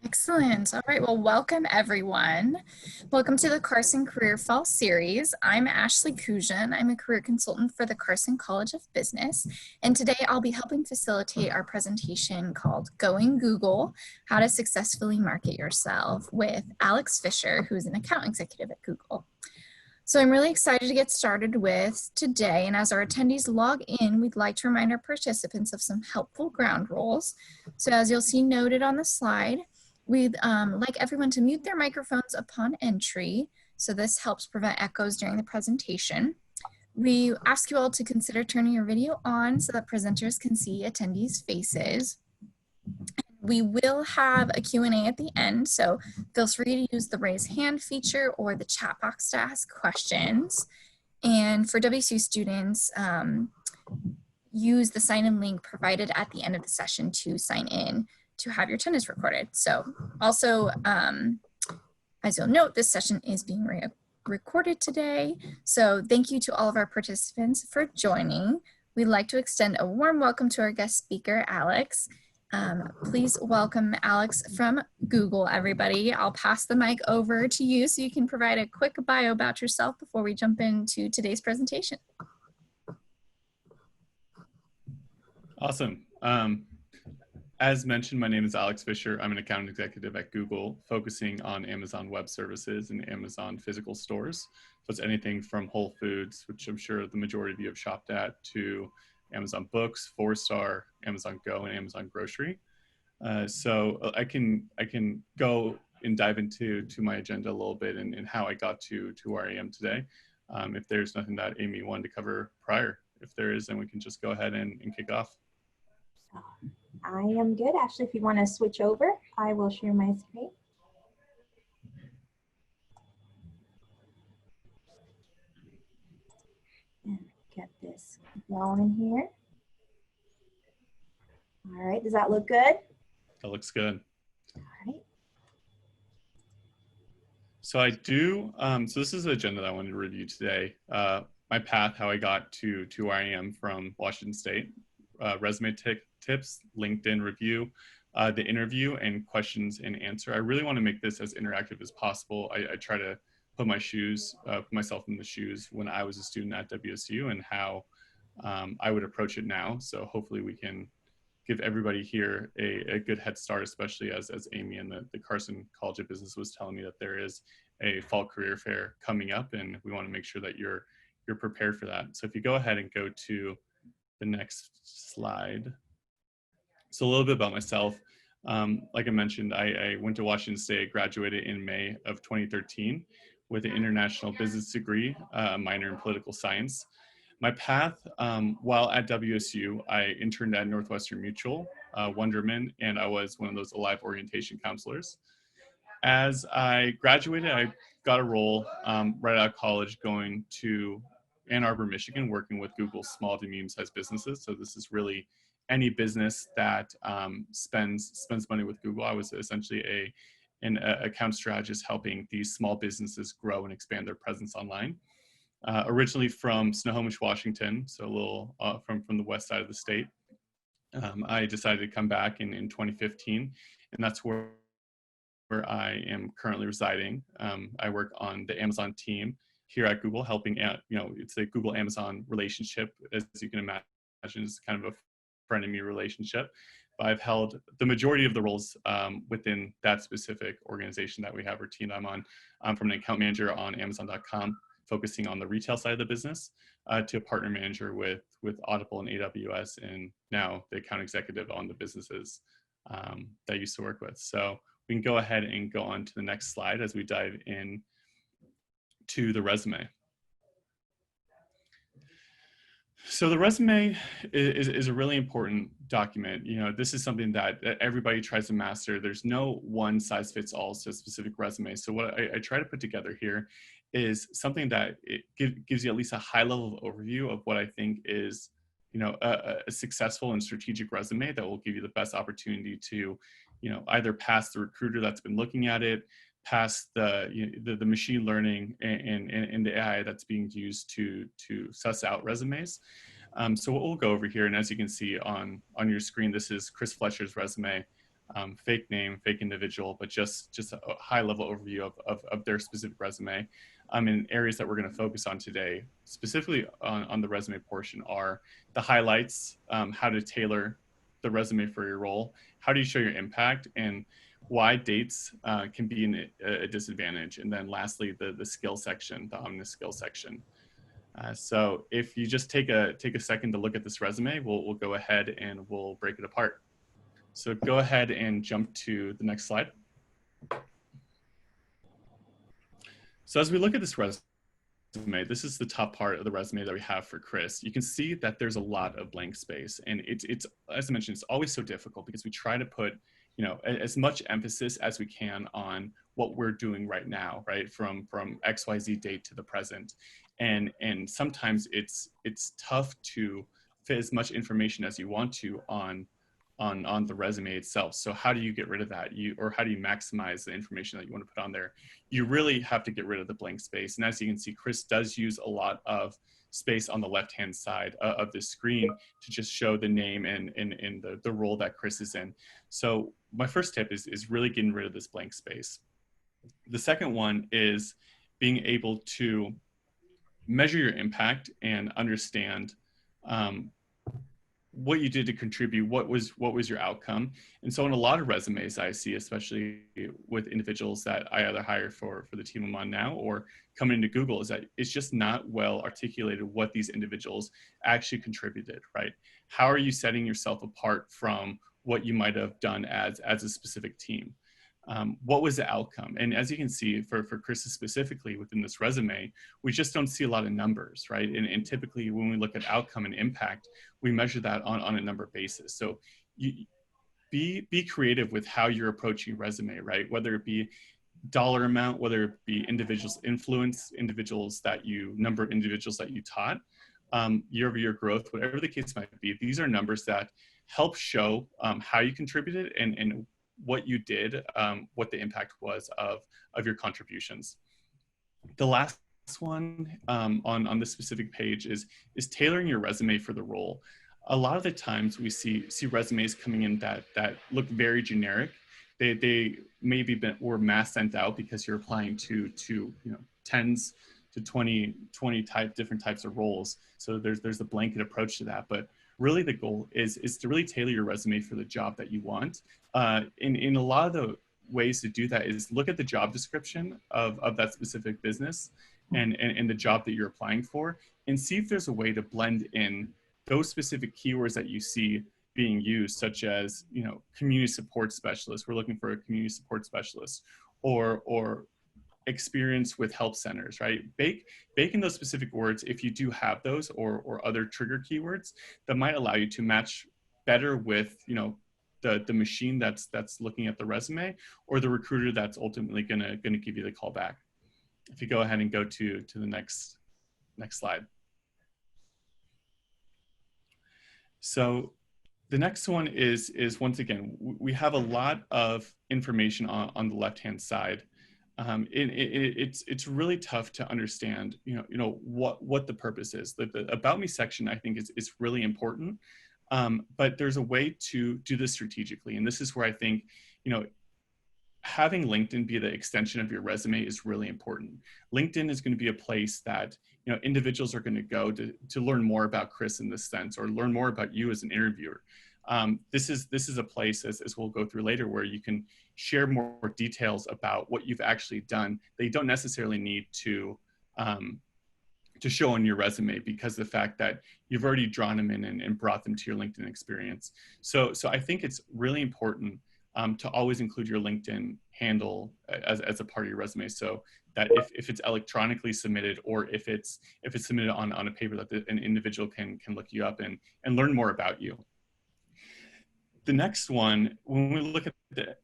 Excellent. All right. Well, welcome everyone. Welcome to the Carson Career Fall Series. I'm Ashley Kujan. I'm a career consultant for the Carson College of Business. And today I'll be helping facilitate our presentation called Going Google, How to Successfully Market Yourself with Alex Fisher, who's an account executive at Google. So I'm really excited to get started with today. And as our attendees log in, we'd like to remind our participants of some helpful ground rules. So as you'll see noted on the slide, we'd like everyone to mute their microphones upon entry. So this helps prevent echoes during the presentation. We ask you all to consider turning your video on so that presenters can see attendees' faces. We will have a Q&A at the end, so feel free to use the raise hand feature or the chat box to ask questions. And for WSU students, use the sign-in link provided at the end of the session to sign in to have your attendance recorded. So also, as you'll note, this session is being recorded today. So thank you to all of our participants for joining. We'd like to extend a warm welcome to our guest speaker, Alex. Please welcome Alex from Google, everybody. I'll pass the mic over to you so you can provide a quick bio about yourself before we jump into today's presentation. Awesome. As mentioned, my name is Alex Fisher. I'm an account executive at Google, focusing on Amazon Web Services and Amazon physical stores. So it's anything from Whole Foods, which I'm sure the majority of you have shopped at, to Amazon Books, 4-Star, Amazon Go, and Amazon Grocery. So I can go and dive into my agenda a little bit and how I got to where I am today. If there's nothing that Amy wanted to cover prior, if there is, then we can just go ahead and kick off. I am good. Ashley, if you want to switch over, I will share my screen. And get this going here. All right, does that look good? That looks good. All right. So I do, so this is the agenda that I wanted to review today. My path, how I got to where I am from Washington State, resume tips, LinkedIn review, the interview, and questions and answer. I really want to make this as interactive as possible. I try to put myself in the shoes when I was a student at WSU and how I would approach it now. So hopefully we can give everybody here a good head start, especially as Amy and the Carson College of Business was telling me that there is a fall career fair coming up, and we want to make sure that you're prepared for that. So if you go ahead and go to the next slide. So a little bit about myself. Like I mentioned, I went to Washington State, graduated in May of 2013 with an international business degree, a minor in political science. My path, while at WSU, I interned at Northwestern Mutual, Wonderman, and I was one of those Alive orientation counselors. As I graduated, I got a role right out of college going to Ann Arbor, Michigan, working with Google's small to medium-sized businesses. So this is really any business that spends money with Google. I was essentially an account strategist helping these small businesses grow and expand their presence online. Originally from Snohomish, Washington, so a little from the west side of the state. I decided to come back in 2015, and that's where I am currently residing. I work on the Amazon team here at Google, helping out, it's a Google-Amazon relationship, as you can imagine, it's kind of a frenemy relationship. But I've held the majority of the roles within that specific organization that we have, or team I'm on, from an account manager on Amazon.com, focusing on the retail side of the business, to a partner manager with Audible and AWS, and now the account executive on the businesses that I used to work with. So we can go ahead and go on to the next slide as we dive in to the resume. So the resume is a really important document. This is something that everybody tries to master. There's no one size fits all to a specific resume. So what I try to put together here is something that gives you at least a high level overview of what I think is, a successful and strategic resume that will give you the best opportunity to, either pass the recruiter that's been looking at it, past the machine learning and the AI that's being used to suss out resumes. So what we'll go over here, and as you can see on your screen, this is Chris Fletcher's resume. fake name, fake individual, but just a high level overview of their specific resume. In areas that we're going to focus on today, specifically on the resume portion, are the highlights, how to tailor the resume for your role, how do you show your impact, and why dates can be a disadvantage. And then lastly, the skill section, the omnis skill section. So if you just take a second to look at this resume, we'll go ahead and we'll break it apart. So go ahead and jump to the next slide. So as we look at this resume, this is the top part of the resume that we have for Chris. You can see that there's a lot of blank space, and it's as I mentioned, it's always so difficult because we try to put, as much emphasis as we can on what we're doing right now, right, from XYZ date to the present, and sometimes it's tough to fit as much information as you want to on the resume itself. So how do you get rid of that? Or how do you maximize the information that you want to put on there? You really have to get rid of the blank space. And as you can see, Chris does use a lot of space on the left-hand side of the screen to just show the name and the role that Chris is in. So my first tip is really getting rid of this blank space. The second one is being able to measure your impact and understand what you did to contribute, what was your outcome. And so in a lot of resumes I see, especially with individuals that I either hire for the team I'm on now or come into Google, is that it's just not well articulated what these individuals actually contributed, right? How are you setting yourself apart from what you might have done as a specific team? What was the outcome? And as you can see, for Chris specifically within this resume, we just don't see a lot of numbers, right? And typically when we look at outcome and impact, we measure that on a number basis. So you be creative with how you're approaching your resume, right? Whether it be dollar amount, whether it be individuals influence, number of individuals that you taught, year-over-year growth, whatever the case might be. These are numbers that help show how you contributed and what you did, what the impact was of your contributions. The last one on this specific page is tailoring your resume for the role. A lot of the times we see resumes coming in that look very generic. They maybe were mass sent out because you're applying to tens to 20 different types of roles. So there's a blanket approach to that, but really the goal is to really tailor your resume for the job that you want. In a lot of the ways to do that is look at the job description of that specific business and the job that you're applying for, and see if there's a way to blend in those specific keywords that you see being used, such as, community support specialist. We're looking for a community support specialist, or experience with help centers, right? Bake in those specific words if you do have those, or other trigger keywords that might allow you to match better with, the machine that's looking at the resume, or the recruiter that's ultimately gonna give you the call back. If you go ahead and go to the next slide. So the next one is once again, we have a lot of information on the left-hand side. It's really tough to understand, what the purpose is. The About Me section, I think, is really important, but there's a way to do this strategically. And this is where I think, having LinkedIn be the extension of your resume is really important. LinkedIn is going to be a place that, individuals are going to go to learn more about Chris in this sense, or learn more about you as an interviewer. This is a place, as we'll go through later, where you can share more details about what you've actually done that you don't necessarily need to show on your resume, because of the fact that you've already drawn them in and brought them to your LinkedIn experience. So I think it's really important to always include your LinkedIn handle as a part of your resume, so that if it's electronically submitted, or if it's submitted on a paper, that an individual can look you up and learn more about you. The next one, when we look at the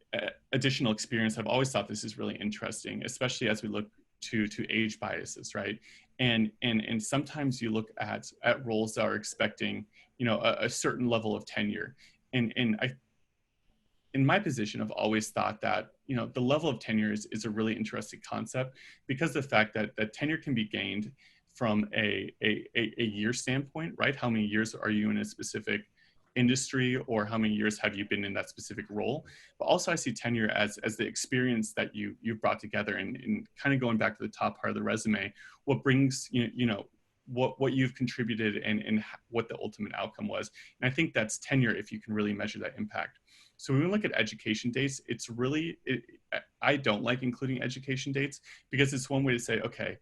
additional experience, I've always thought this is really interesting, especially as we look to age biases, right? And sometimes you look at roles that are expecting, a certain level of tenure. And I, in my position, I've always thought that, the level of tenure is a really interesting concept, because of the fact that tenure can be gained from a year standpoint, right? How many years are you in a specific industry or how many years have you been in that specific role. But also I see tenure as the experience that you've brought together, and kind of going back to the top part of the resume, what brings, what you've contributed and what the ultimate outcome was. And I think that's tenure if you can really measure that impact. So when we look at education dates, it's really, I don't like including education dates because it's one way to say, okay,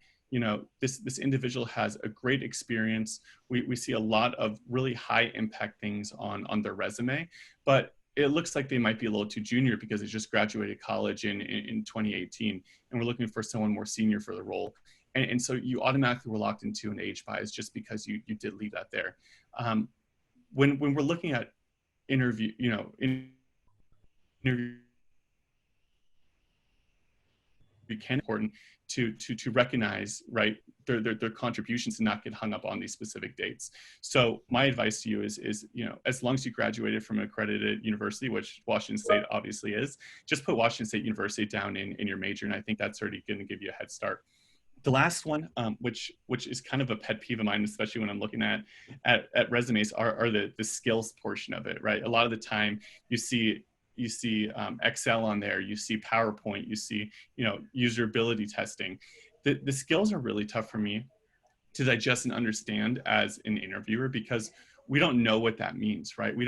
this individual has a great experience. We see a lot of really high impact things on their resume, but it looks like they might be a little too junior because they just graduated college in 2018, and we're looking for someone more senior for the role. And so you automatically were locked into an age bias just because you did leave that there. When we're looking at interview, interview can important to recognize, right, their contributions and not get hung up on these specific dates. So my advice to you is as long as you graduated from an accredited university, which Washington State obviously is, just put Washington State University down in your major, and I think that's already going to give you a head start. The last one, which is kind of a pet peeve of mine, especially when I'm looking at resumes, are the skills portion of it, right? A lot of the time you see Excel on there, you see PowerPoint, you see usability testing. The skills are really tough for me to digest and understand as an interviewer because we don't know what that means, right? We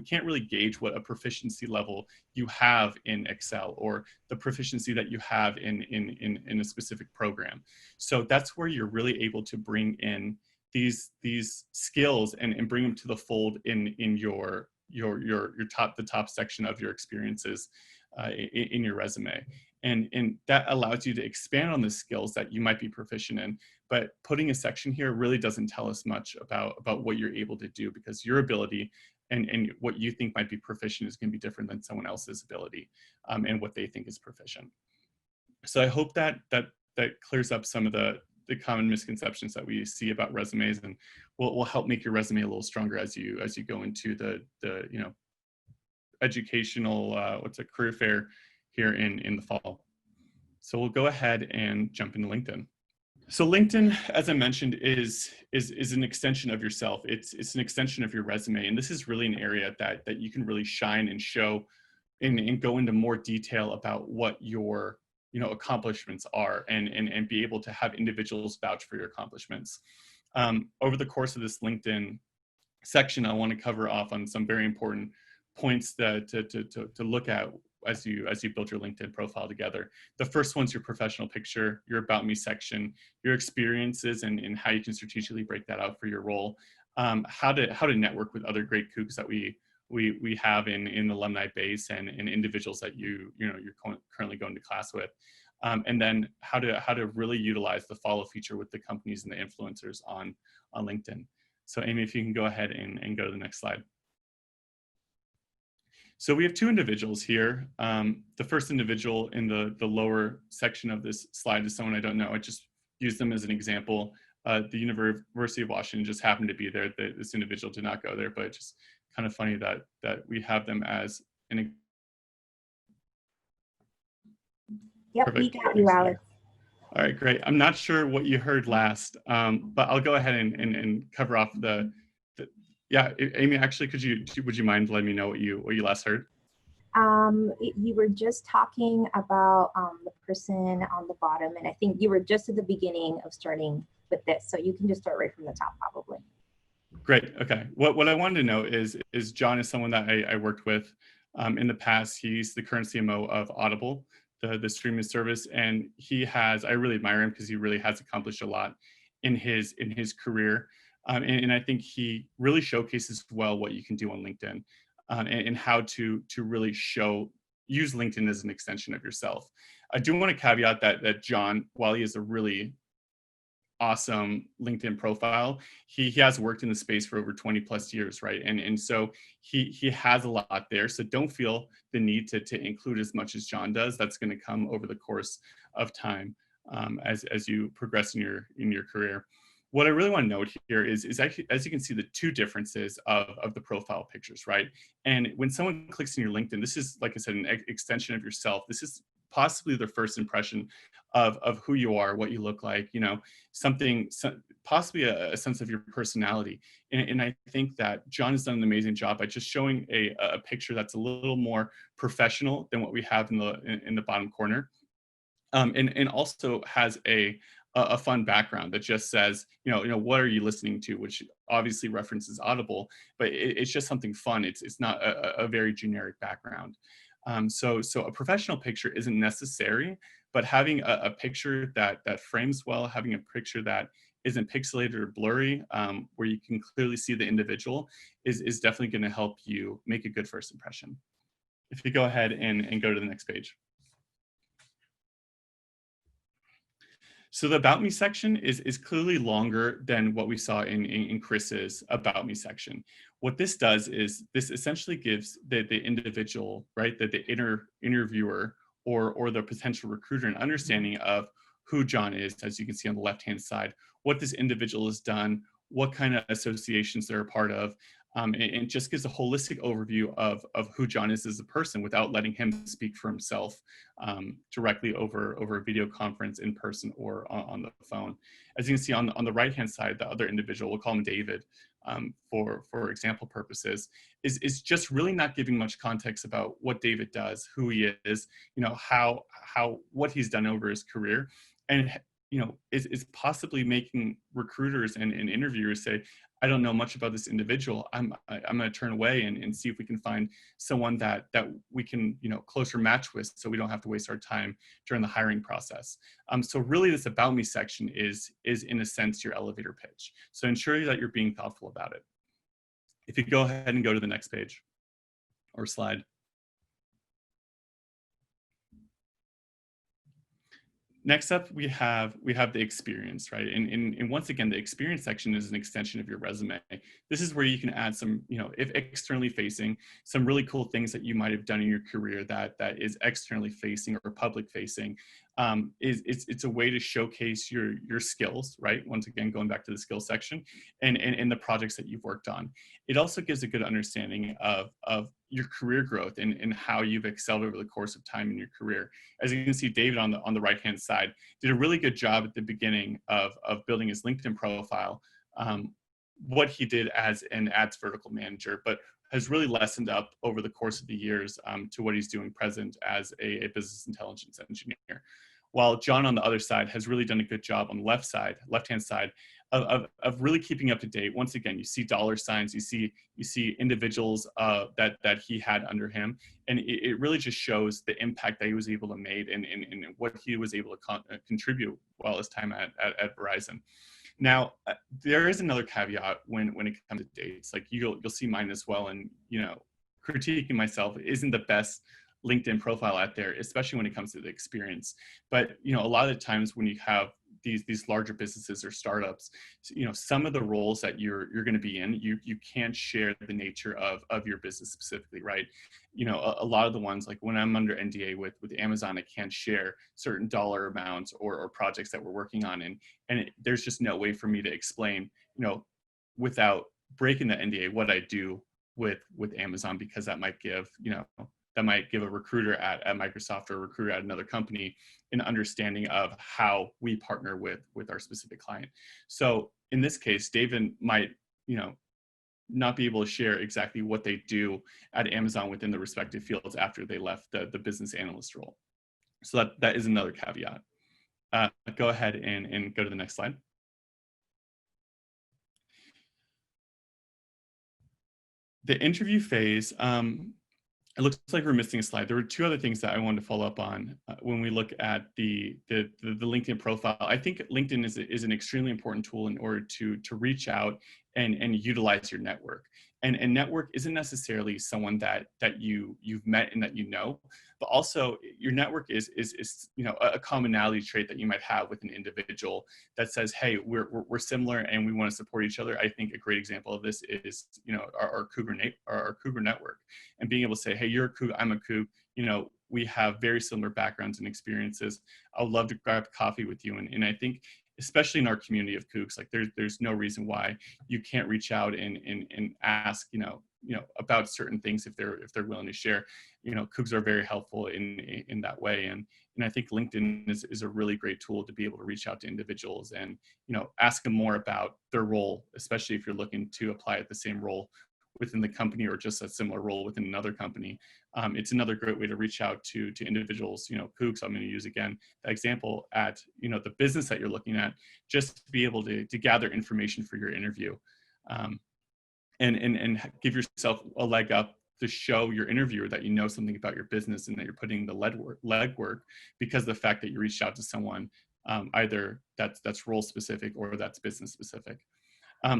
can't really gauge what a proficiency level you have in Excel or the proficiency that you have in a specific program. So that's where you're really able to bring in these skills and bring them to the fold in your top section of your experiences in your resume. And that allows you to expand on the skills that you might be proficient in. But putting a section here really doesn't tell us much about what you're able to do, because your ability and what you think might be proficient is going to be different than someone else's ability and what they think is proficient. So I hope that clears up some of the common misconceptions that we see about resumes, and will help make your resume a little stronger as you go into the educational career fair here in the fall. So we'll go ahead and jump into LinkedIn. So LinkedIn, as I mentioned, is an extension of yourself. It's an extension of your resume, and this is really an area that you can really shine and show and go into more detail about what your accomplishments are, and be able to have individuals vouch for your accomplishments. Over the course of this LinkedIn section, I want to cover off on some very important points to look at as you build your LinkedIn profile together. The first one's your professional picture, your About Me section, your experiences, and how you can strategically break that out for your role. How to network with other great kooks that we have in the alumni base and individuals that you're currently going to class with. And then how to really utilize the follow feature with the companies and the influencers on LinkedIn. So Amy, if you can go ahead and go to the next slide. So we have two individuals here. The first individual in the lower section of this slide is someone I don't know. I just used them as an example. The University of Washington just happened to be there. This individual did not go there, but it's just kind of funny that we have them as an. Yep, we got you, Alex. All right, great. I'm not sure what you heard last, but I'll go ahead and cover off yeah, Amy, actually, would you mind letting me know what you last heard? You were just talking about the person on the bottom, and I think you were just at the beginning of starting with this, so you can just start right from the top, probably. Great. Okay. What I wanted to know is John is someone that I worked with in the past. He's the current CMO of Audible, the streaming service, and I really admire him because he really has accomplished a lot in his career. And I think he really showcases well what you can do on LinkedIn and how to really use LinkedIn as an extension of yourself. I do want to caveat that John, while he is a really awesome LinkedIn profile, he has worked in the space for over 20 plus years, right? And so he has a lot there. So don't feel the need to include as much as John does. That's going to come over the course of time as you progress in your career. What I really want to note here is actually, as you can see, the two differences of the profile pictures, right? And when someone clicks on your LinkedIn, this is, like I said, an extension of yourself. This is possibly their first impression of who you are, what you look like, possibly a sense of your personality. And I think that John has done an amazing job by just showing a picture that's a little more professional than what we have in the bottom corner, and also has a fun background that just says, what are you listening to, which obviously references Audible, but it's just something fun. It's not a very generic background. So a professional picture isn't necessary, but having a picture that frames well, having a picture that isn't pixelated or blurry, where you can clearly see the individual, is definitely going to help you make a good first impression. If you go ahead and go to the next page. So the About Me section is clearly longer than what we saw in Chris's About Me section. What this does is this essentially gives the individual, right, the interviewer or the potential recruiter an understanding of who John is, as you can see on the left-hand side, what this individual has done, what kind of associations they're a part of, and just gives a holistic overview of who John is as a person without letting him speak for himself directly over a video conference, in person, or on the phone. As you can see on the right-hand side, the other individual, we'll call him David for example purposes, is just really not giving much context about what David does, who he is, how what he's done over his career, and is possibly making recruiters and interviewers say, I don't know much about this individual. I'm going to turn away and see if we can find someone that we can closer match with, so we don't have to waste our time during the hiring process. So really, this About Me section is in a sense your elevator pitch. So ensure that you're being thoughtful about it. If you go ahead and go to the next page or slide. Next up, we have the experience, right? And once again, the experience section is an extension of your resume. This is where you can add some, if externally facing, some really cool things that you might have done in your career that is externally facing or public facing. It's a way to showcase your skills, right? Once again, going back to the skills section and the projects that you've worked on. It also gives a good understanding of your career growth and how you've excelled over the course of time in your career. As you can see, David on the right-hand side did a really good job at the beginning of building his LinkedIn profile, what he did as an ads vertical manager, but has really lessened up over the course of the years to what he's doing present as a business intelligence engineer. While John on the other side has really done a good job on the left-hand side of really keeping up to date. Once again, you see dollar signs, you see individuals that he had under him, and it really just shows the impact that he was able to make and what he was able to contribute while his time at Verizon. Now, there is another caveat when it comes to dates. Like you'll see mine as well, and critiquing myself isn't the best LinkedIn profile out there, especially when it comes to the experience. But a lot of the times when you have these larger businesses or startups, some of the roles that you're going to be in, you can't share the nature of your business specifically, right? A lot of the ones, like when I'm under NDA with Amazon, I can't share certain dollar amounts or projects that we're working on, and there's just no way for me to explain, without breaking the NDA, what I do with Amazon, because that might give a recruiter at Microsoft or a recruiter at another company an understanding of how we partner with our specific client. So in this case, David might, not be able to share exactly what they do at Amazon within the respective fields after they left the business analyst role. So that is another caveat. Go ahead and go to the next slide. The interview phase, it looks like we're missing a slide. There were two other things that I wanted to follow up on when we look at the LinkedIn profile. I think LinkedIn is an extremely important tool in order to reach out and utilize your network. And network isn't necessarily someone that you've met and that but also your network is a commonality trait that you might have with an individual that says, hey, we're similar and we want to support each other. I think a great example of this is our Cougar network, and being able to say, hey, you're a Coug, I'm a Coug, we have very similar backgrounds and experiences. I would love to grab coffee with you. And I think, especially in our community of Cougs, like there's no reason why you can't reach out and ask, about certain things if they're willing to share. Cougs are very helpful in that way. And I think LinkedIn is a really great tool to be able to reach out to individuals and, ask them more about their role, especially if you're looking to apply at the same role within the company or just a similar role within another company. It's another great way to reach out to individuals. Cougs, I'm going to use again that example at, the business that you're looking at, just to be able to gather information for your interview. And give yourself a leg up to show your interviewer that you know something about your business and that you're putting the legwork because of the fact that you reached out to someone, either that's role specific or that's business specific.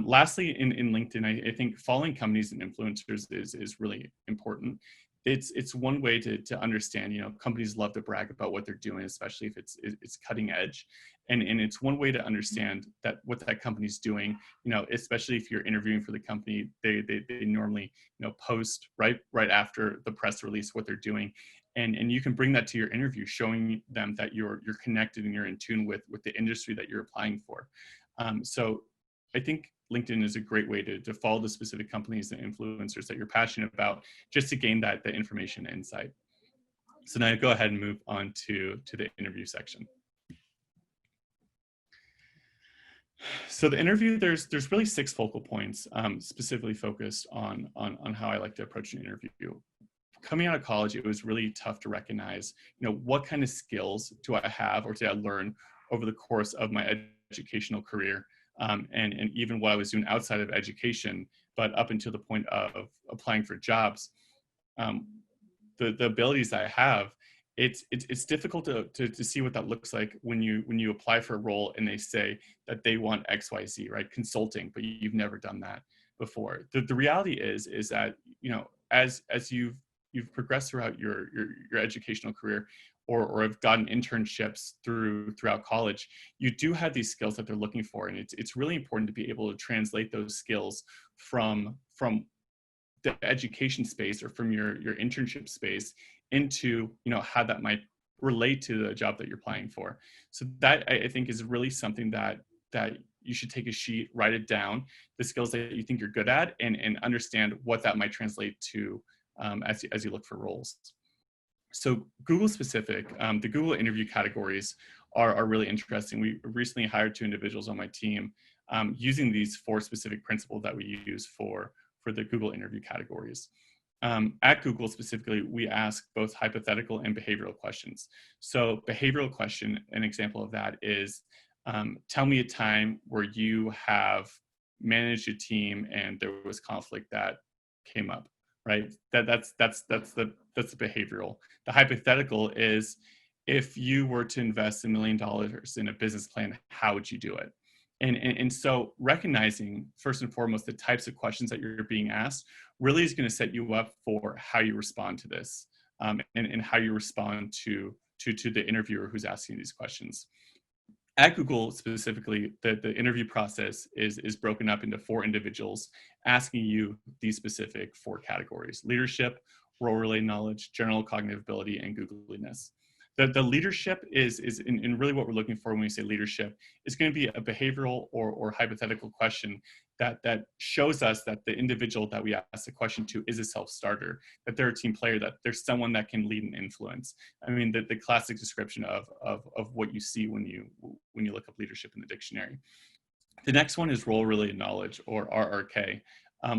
Lastly, in LinkedIn, I think following companies and influencers is really important. It's one way to understand, companies love to brag about what they're doing, especially if it's cutting edge. And it's one way to understand that what that company's doing, especially if you're interviewing for the company, they normally, post right after the press release what they're doing. And you can bring that to your interview, showing them that you're connected and you're in tune with the industry that you're applying for. So I think LinkedIn is a great way to follow the specific companies and influencers that you're passionate about, just to gain that information and insight. So now go ahead and move on to the interview section. So the interview, there's really 6 focal points, specifically focused on how I like to approach an interview. Coming out of college, it was really tough to recognize, what kind of skills do I have or did I learn over the course of my educational career, and even what I was doing outside of education, but up until the point of applying for jobs. The abilities I have, it's difficult to see what that looks like when you apply for a role and they say that they want XYZ, right? Consulting, but you've never done that before. The reality is that, as you've progressed throughout your educational career, or have gotten internships throughout college, you do have these skills that they're looking for. And it's really important to be able to translate those skills from the education space or from your internship space into, how that might relate to the job that you're applying for. So that, I think, is really something that you should take a sheet, write it down, the skills that you think you're good at, and understand what that might translate to as you look for roles. So Google specific, the Google interview categories are really interesting. We recently hired 2 individuals on my team using these 4 specific principles that we use for the Google interview categories. At Google specifically, we ask both hypothetical and behavioral questions. So behavioral question, an example of that is, tell me a time where you have managed a team and there was conflict that came up. Right? That's the behavioral. The hypothetical is, if you were to invest $1 million in a business plan, how would you do it? And so recognizing first and foremost the types of questions that you're being asked really is going to set you up for how you respond to this, and how you respond to the interviewer who's asking these questions. At Google specifically, the interview process is broken up into 4 individuals asking you these specific 4 categories: leadership, role-related knowledge, general cognitive ability, and Googliness. The leadership is in really what we're looking for when we say leadership is going to be a behavioral or hypothetical question that shows us that the individual that we ask the question to is a self-starter, that they're a team player, that there's someone that can lead and influence. I mean, the classic description of what you see when you look up leadership in the dictionary. The next one is role-related knowledge, or RRK.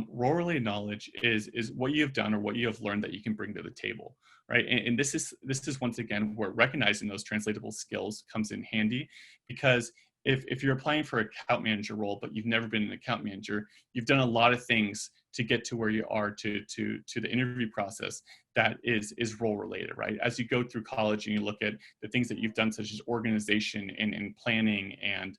Role-related knowledge is what you have done or what you have learned that you can bring to the table, right? And this is once again where recognizing those translatable skills comes in handy, because if you're applying for an account manager role, but you've never been an account manager, you've done a lot of things to get to where you are to the interview process that is role related, right? As you go through college and you look at the things that you've done, such as organization and planning and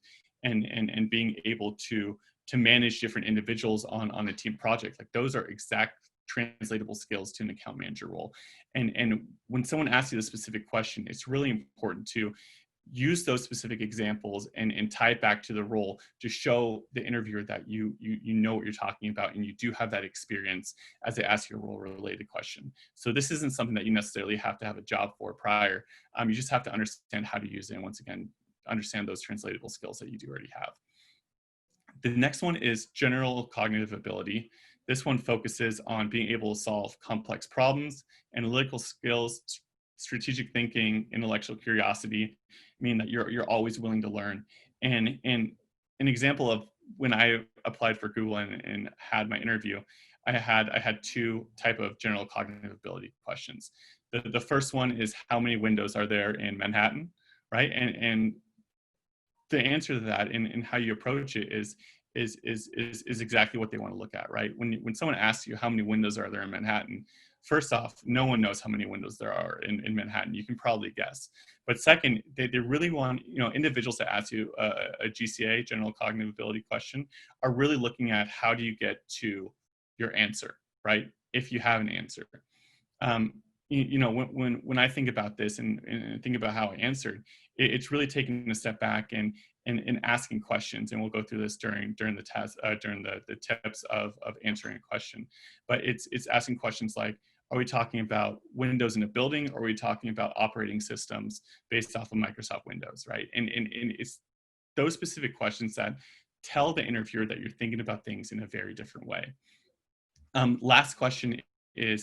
being able to manage different individuals on a team project, like those are exact translatable skills to an account manager role. And when someone asks you the specific question, it's really important to use those specific examples and tie it back to the role to show the interviewer that you know what you're talking about and you do have that experience as they ask you a role related question. So this isn't something that you necessarily have to have a job for prior. You just have to understand how to use it, and once again, understand those translatable skills that you do already have. The next one is general cognitive ability. This one focuses on being able to solve complex problems, analytical skills, strategic thinking, intellectual curiosity, mean that you're always willing to learn. And an example of when I applied for Google and had my interview, I had two type of general cognitive ability questions. The first one is how many windows are there in Manhattan, right? And the answer to that and how you approach it is exactly what they want to look at, right? When someone asks you how many windows are there in Manhattan, first off, no one knows how many windows there are in Manhattan. You can probably guess. But second, they really want, individuals that ask you a GCA, general cognitive ability question, are really looking at how do you get to your answer, right? If you have an answer. When I think about this and think about how I answered, it's really taking a step back and asking questions. And we'll go through this during the test, during the tips of answering a question. But it's asking questions like, are we talking about Windows in a building, or are we talking about operating systems based off of Microsoft Windows, right? And it's those specific questions that tell the interviewer that you're thinking about things in a very different way. Last question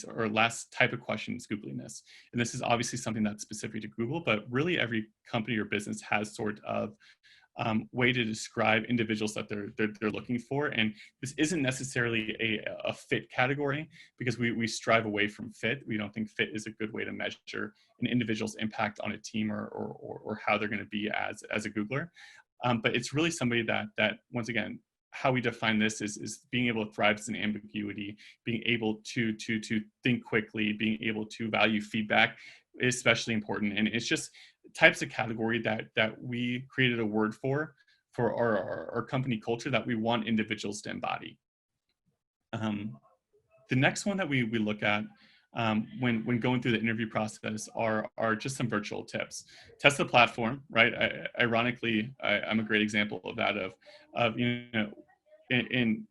or last type of question is Googliness. And this is obviously something that's specific to Google, but really every company or business has sort of way to describe individuals that they're looking for. And this isn't necessarily a fit category, because we strive away from fit. We don't think fit is a good way to measure an individual's impact on a team or how they're going to be as a Googler. But it's really somebody that once again, how we define this is being able to thrive in ambiguity, being able to think quickly, being able to value feedback is especially important. And it's just types of category that we created a word for our company culture that we want individuals to embody. The next one that we look at when going through the interview process are just some virtual tips. Test the platform, right? Ironically, I'm a great example of that. In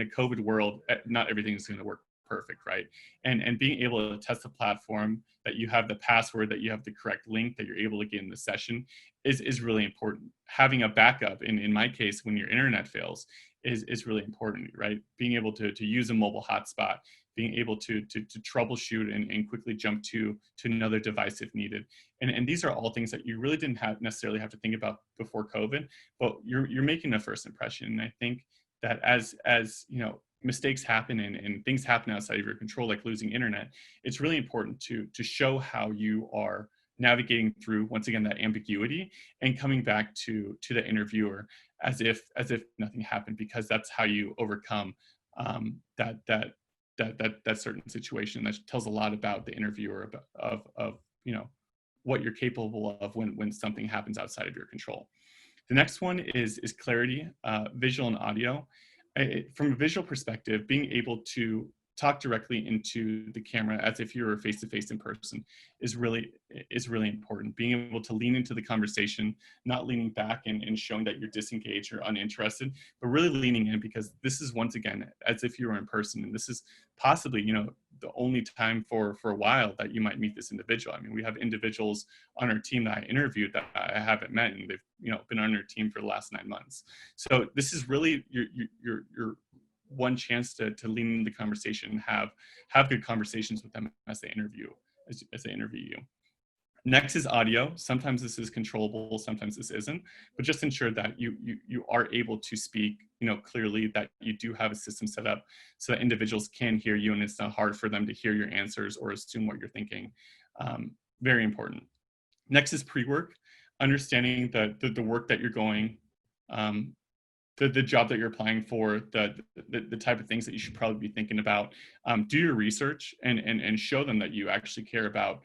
a COVID world, not everything is going to work perfect, right? And being able to test the platform, that you have the password, that you have the correct link, that you're able to get in the session is really important. Having a backup, in my case, when your internet fails, is really important, right? Being able to use a mobile hotspot, being able to troubleshoot and quickly jump to another device if needed. And these are all things that you really didn't necessarily have to think about before COVID, but you're making a first impression. And I think that as mistakes happen and things happen outside of your control, like losing internet, it's really important to show how you are navigating through, once again, that ambiguity and coming back to the interviewer as if nothing happened, because that's how you overcome that certain situation. That tells a lot about the interviewer of what you're capable of when something happens outside of your control. The next one is clarity, visual and audio. From a visual perspective, being able to talk directly into the camera as if you were face-to-face in person is really important. Being able to lean into the conversation, not leaning back and showing that you're disengaged or uninterested, but really leaning in, because this is, once again, as if you were in person. And this is possibly, the only time for a while that you might meet this individual. I mean, we have individuals on our team that I interviewed that I haven't met, and they've been on our team for the last 9 months. So this is really your one chance to lean into the conversation and have good conversations with them as they interview you. Next is audio. Sometimes this is controllable, sometimes this isn't, but just ensure that you are able to speak clearly, that you do have a system set up so that individuals can hear you and it's not hard for them to hear your answers or assume what you're thinking. Very important. Next is pre-work. Understanding the work that you're going, the job that you're applying for, the type of things that you should probably be thinking about. Do your research and show them that you actually care about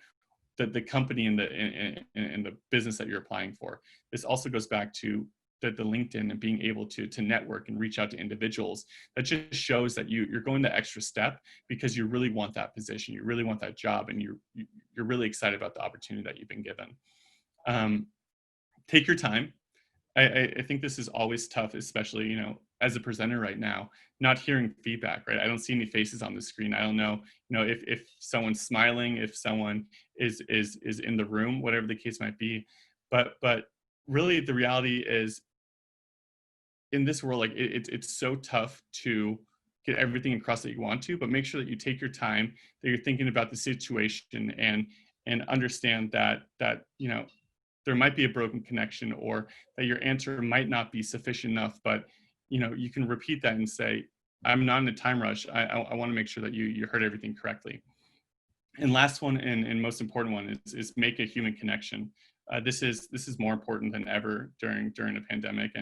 the company and the business that you're applying for. This also goes back to the LinkedIn and being able to network and reach out to individuals. That just shows that you're going the extra step because you really want that position, you really want that job, and you're really excited about the opportunity that you've been given. Take your time. I think this is always tough, especially, as a presenter right now, not hearing feedback, right? I don't see any faces on the screen. I don't know, if someone's smiling, if someone is in the room, whatever the case might be. But really the reality is, in this world, like it's so tough to get everything across that you want to, but make sure that you take your time, that you're thinking about the situation, and understand that there might be a broken connection, or that your answer might not be sufficient enough, but you can repeat that and say, I'm not in a time rush. I want to make sure that you heard everything correctly. And last one, and most important one, is make a human connection. This is more important than ever during a pandemic,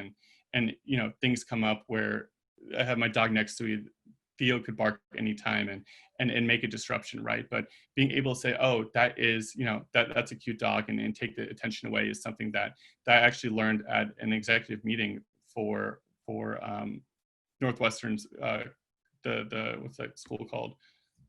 and things come up where I have my dog next to me. Theo could bark anytime and make a disruption, right? But being able to say, oh, that is, that's a cute dog, and take the attention away is something that I actually learned at an executive meeting for Northwestern's the what's that school called?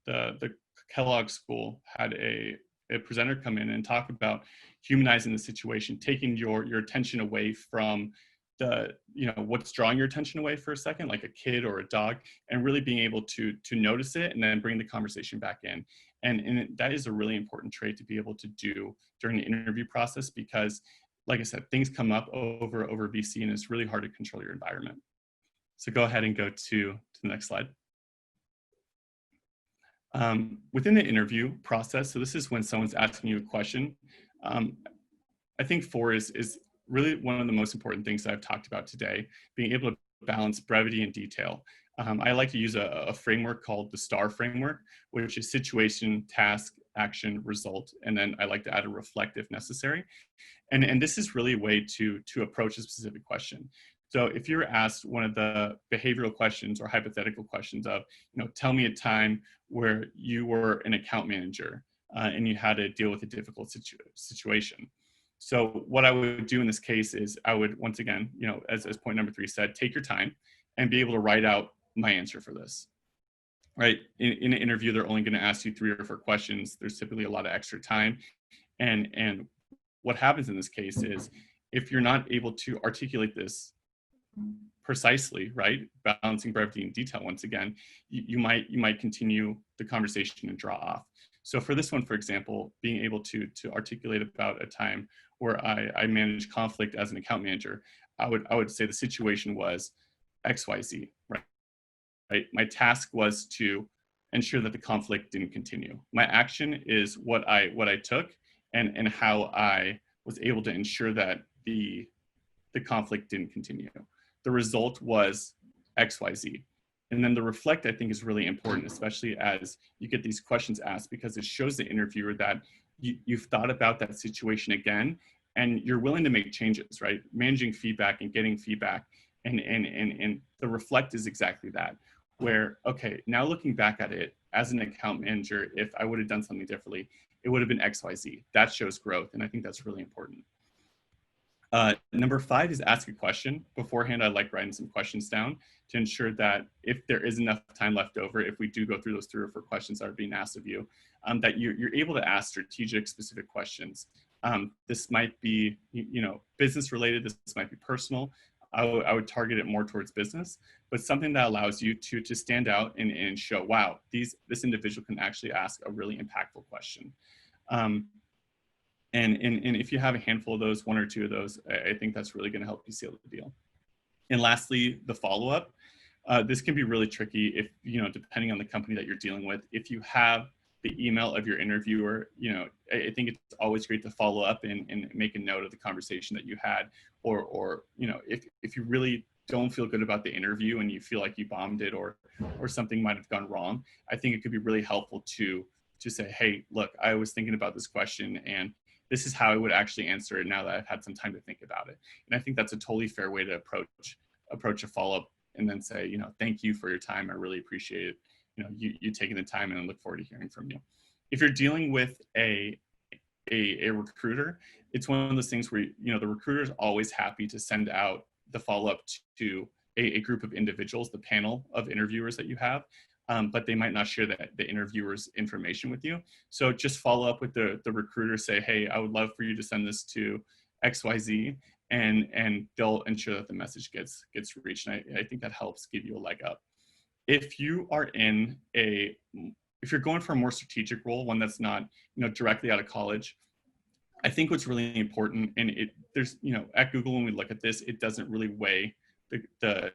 The Kellogg School had a presenter come in and talk about humanizing the situation, taking your attention away from the what's drawing your attention away for a second, like a kid or a dog, and really being able to notice it and then bring the conversation back in. And that is a really important trait to be able to do during the interview process, because like I said, things come up over VC, and it's really hard to control your environment. So go ahead and go to the next slide. Within the interview process, so this is when someone's asking you a question. I think 4 is really one of the most important things that I've talked about today, being able to balance brevity and detail. I like to use a framework called the STAR framework, which is situation, task, action, result, and then I like to add a reflect if necessary. And this is really a way to approach a specific question. So if you're asked one of the behavioral questions or hypothetical questions of, tell me a time where you were an account manager and you had to deal with a difficult situation. So what I would do in this case is I would, once again, as point number 3 said, take your time and be able to write out my answer for this, right? In an interview, they're only going to ask you 3 or 4 questions. There's typically a lot of extra time. And what happens in this case is if you're not able to articulate this precisely, right, balancing brevity and detail, once again, you might continue the conversation and draw off. So for this one, for example, being able to articulate about a time where I managed conflict as an account manager, I would say the situation was XYZ, right? My task was to ensure that the conflict didn't continue. My action is what I took and how I was able to ensure that the conflict didn't continue. The result was XYZ. And then the reflect, I think, is really important, especially as you get these questions asked, because it shows the interviewer that you've thought about that situation again, and you're willing to make changes, right? Managing feedback and getting feedback. And the reflect is exactly that, where, okay, now looking back at it as an account manager, if I would have done something differently, it would have been XYZ. That shows growth. And I think that's really important. Number 5 is ask a question. Beforehand, I like writing some questions down to ensure that if there is enough time left over, if we do go through those 3 or 4 questions that are being asked of you, that you're able to ask strategic, specific questions. This might be, business related. This might be personal. I would target it more towards business, but something that allows you to stand out and show, wow, this individual can actually ask a really impactful question. And if you have a handful of those, 1 or 2 of those, I think that's really going to help you seal the deal. And lastly, the follow-up. This can be really tricky if, depending on the company that you're dealing with. If you have the email of your interviewer, I think it's always great to follow up and make a note of the conversation that you had. Or if you really don't feel good about the interview and you feel like you bombed it or something might have gone wrong, I think it could be really helpful to say, hey, look, I was thinking about this question and this is how I would actually answer it now that I've had some time to think about it. And I think that's a totally fair way to approach a follow-up, and then say, thank you for your time. I really appreciate it. You taking the time, and I look forward to hearing from you. If you're dealing with a recruiter, it's one of those things where, the recruiter is always happy to send out the follow-up to a group of individuals, the panel of interviewers that you have. But they might not share the interviewer's information with you. So just follow up with the recruiter, say, hey, I would love for you to send this to XYZ, and they'll ensure that the message gets reached. And I think that helps give you a leg up. If you are if you're going for a more strategic role, one that's not, directly out of college, I think what's really important, and there's, at Google, when we look at this, it doesn't really weigh the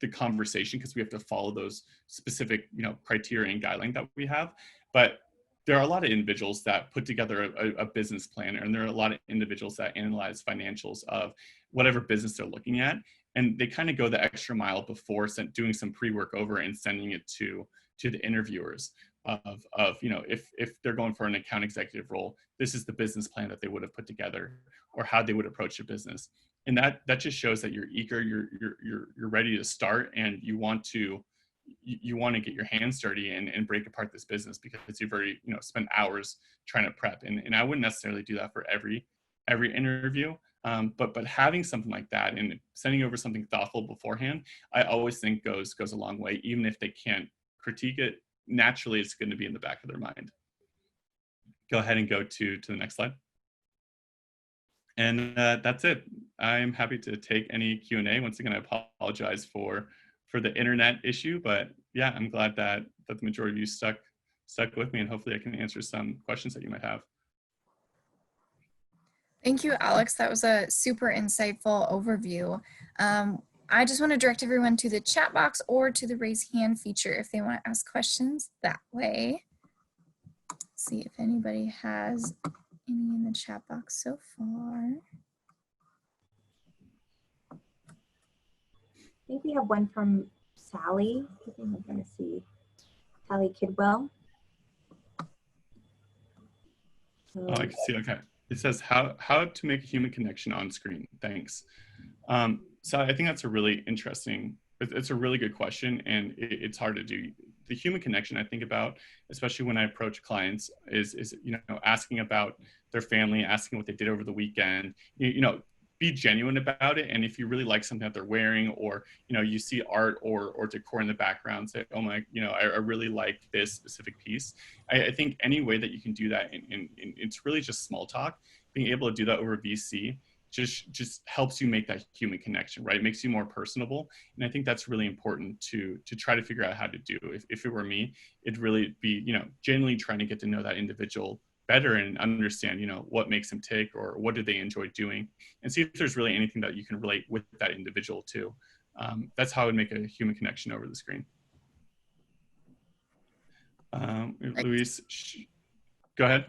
the conversation because we have to follow those specific, criteria and guidelines that we have. But there are a lot of individuals that put together a business plan, and there are a lot of individuals that analyze financials of whatever business they're looking at, and they kind of go the extra mile before doing some pre-work over and sending it to the interviewers of if they're going for an account executive role, this is the business plan that they would have put together or how they would approach a business. And that just shows that you're eager, you're ready to start, and you want to get your hands dirty and break apart this business because you've already spent hours trying to prep. And I wouldn't necessarily do that for every interview, but having something like that and sending over something thoughtful beforehand, I always think goes a long way. Even if they can't critique it, naturally it's going to be in the back of their mind. Go ahead and go to the next slide. And that's it. I'm happy to take any Q&A. Once again, I apologize for the internet issue, but yeah, I'm glad that the majority of you stuck with me, and hopefully I can answer some questions that you might have. Thank you, Alex. That was a super insightful overview. I just want to direct everyone to the chat box or to the raise hand feature if they want to ask questions that way. Let's see if anybody has any in the chat box so far. I think we have one from Sally. I think I'm going to see Sally Kidwell. Oh, I can see. Okay. It says how to make a human connection on screen. Thanks. So I think that's a really interesting, it's a really good question, and it's hard to do. The human connection I think about, especially when I approach clients, is asking about their family, asking what they did over the weekend, be genuine about it. And if you really like something that they're wearing, or you see art or decor in the background, say, oh my, I really like this specific piece. I think any way that you can do that, and it's really just small talk, being able to do that over VC just helps you make that human connection, right? It makes you more personable. And I think that's really important to try to figure out how to do. If it were me, it'd really be, genuinely trying to get to know that individual better and understand, what makes them tick, or what do they enjoy doing, and see if there's really anything that you can relate with that individual to. That's how I would make a human connection over the screen. Luis, go ahead.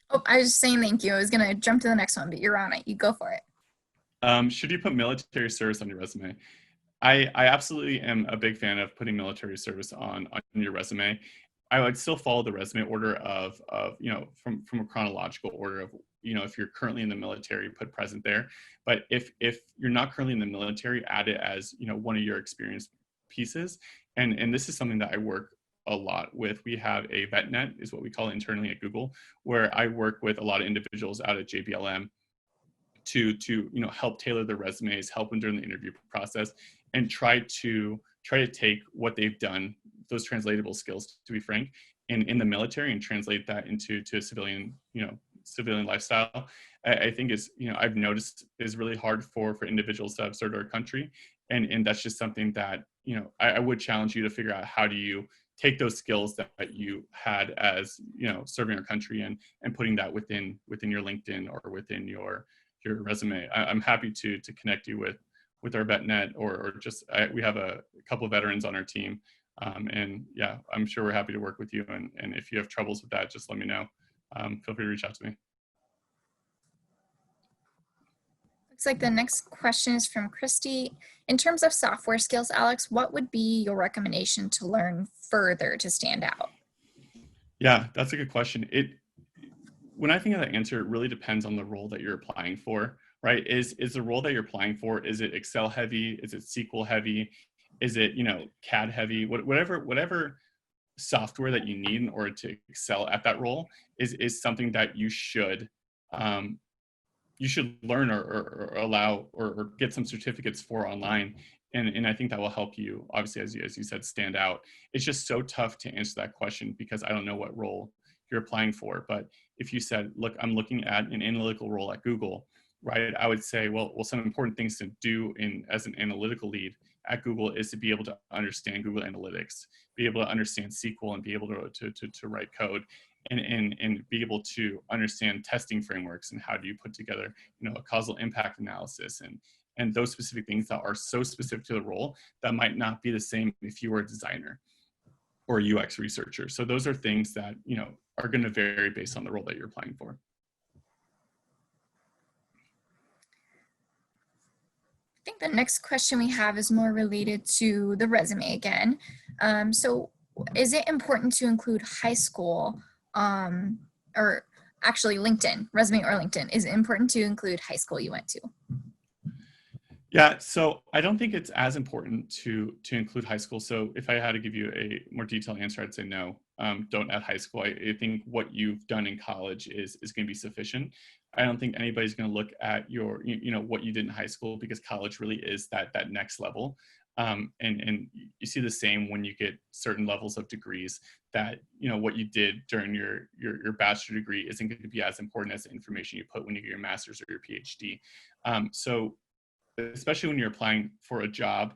Oh, I was just saying thank you. I was going to jump to the next one, but you're on it. You go for it. Should you put military service on your resume? I absolutely am a big fan of putting military service on your resume. I would still follow the resume order of from a chronological order of, if you're currently in the military, put present there. But if you're not currently in the military, add it as, one of your experience pieces. And this is something that I work a lot with. We have a VetNet, is what we call it internally at Google, where I work with a lot of individuals out at JBLM to help tailor their resumes, help them during the interview process, and try to take what they've done, those translatable skills, to be frank, in the military, and translate that into a civilian lifestyle. I think is, I've noticed is really hard for individuals to have served our country, and that's just something that I would challenge you to figure out, how do you take those skills that you had as serving our country, and putting that within your LinkedIn or within your resume. I'm happy to connect you with our VetNet, or just we have a couple of veterans on our team, and yeah, I'm sure we're happy to work with you. And if you have troubles with that, just let me know. Feel free to reach out to me. Looks like the next question is from Christy. In terms of software skills, Alex, what would be your recommendation to learn further to stand out? Yeah, that's a good question. When I think of that answer, it really depends on the role that you're applying for, right? Is the role that you're applying for, is it Excel heavy? Is it SQL heavy? Is it, CAD heavy? Whatever software that you need in order to excel at that role is something that you should learn or allow or get some certificates for online. And I think that will help you, obviously, as you said, stand out. It's just so tough to answer that question because I don't know what role you're applying for. But if you said, look, I'm looking at an analytical role at Google, right? I would say, well, some important things to do as an analytical lead at Google is to be able to understand Google Analytics, be able to understand SQL, and be able to write code, and be able to understand testing frameworks, and how do you put together, a causal impact analysis, and those specific things that are so specific to the role that might not be the same if you were a designer or a UX researcher. So those are things that, you know, are going to vary based on the role that you're applying for. I think the next question we have is more related to the resume again. So is it important to include high school or actually LinkedIn, resume or LinkedIn? Is it important to include high school you went to? Yeah, so I don't think it's as important to include high school. So if I had to give you a more detailed answer, I'd say no, don't add high school. I think what you've done in college is going to be sufficient. I don't think anybody's going to look at your, you know, what you did in high school, because college really is that next level. And you see the same when you get certain levels of degrees, that, you know, what you did during your bachelor degree isn't going to be as important as the information you put when you get your master's or your PhD. So especially when you're applying for a job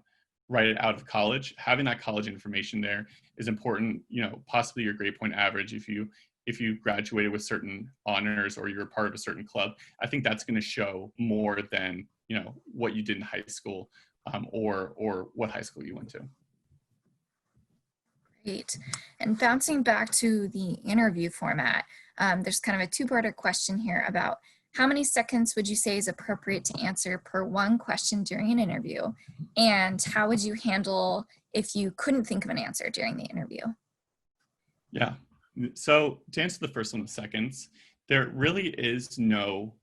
right out of college, having that college information there is important. You know, possibly your grade point average, if you graduated with certain honors or you're a part of a certain club, I think that's going to show more than, you know, what you did in high school, or what high school you went to. Great. And bouncing back to the interview format, there's kind of a two-parter question here about how many seconds would you say is appropriate to answer per one question during an interview? And how would you handle if you couldn't think of an answer during the interview? Yeah. So to answer the first one, the seconds, there really is no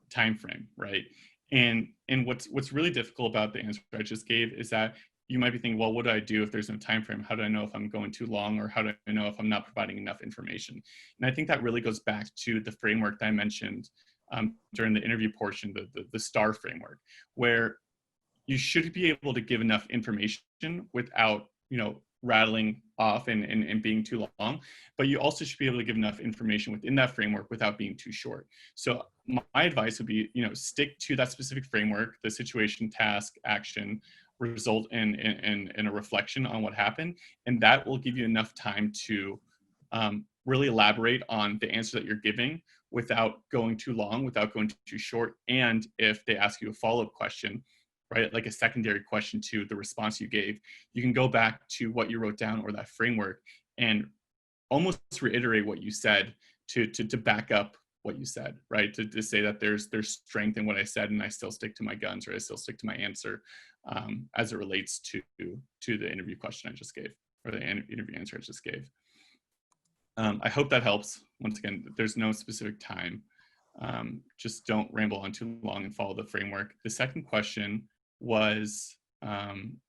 time frame, right? And what's really difficult about the answer I just gave is that you might be thinking, well, what do I do if there's no time frame? How do I know if I'm going too long, or how do I know if I'm not providing enough information? And I think that really goes back to the framework that I mentioned during the interview portion, the STAR framework, where you should be able to give enough information without, you know, rattling off and being too long, but you also should be able to give enough information within that framework without being too short. So my advice would be, you know, stick to that specific framework, the situation, task, action, result, and a reflection on what happened, and that will give you enough time to really elaborate on the answer that you're giving without going too long, without going too short. And if they ask you a follow-up question, right, like a secondary question to the response you gave, you can go back to what you wrote down or that framework and almost reiterate what you said to back up what you said, right? To say that there's strength in what I said, and I still stick to my guns, or I still stick to my answer as it relates to the interview question I just gave, or the interview answer I just gave. I hope that helps. Once again, there's no specific time. Just don't ramble on too long and follow the framework. The second question was, can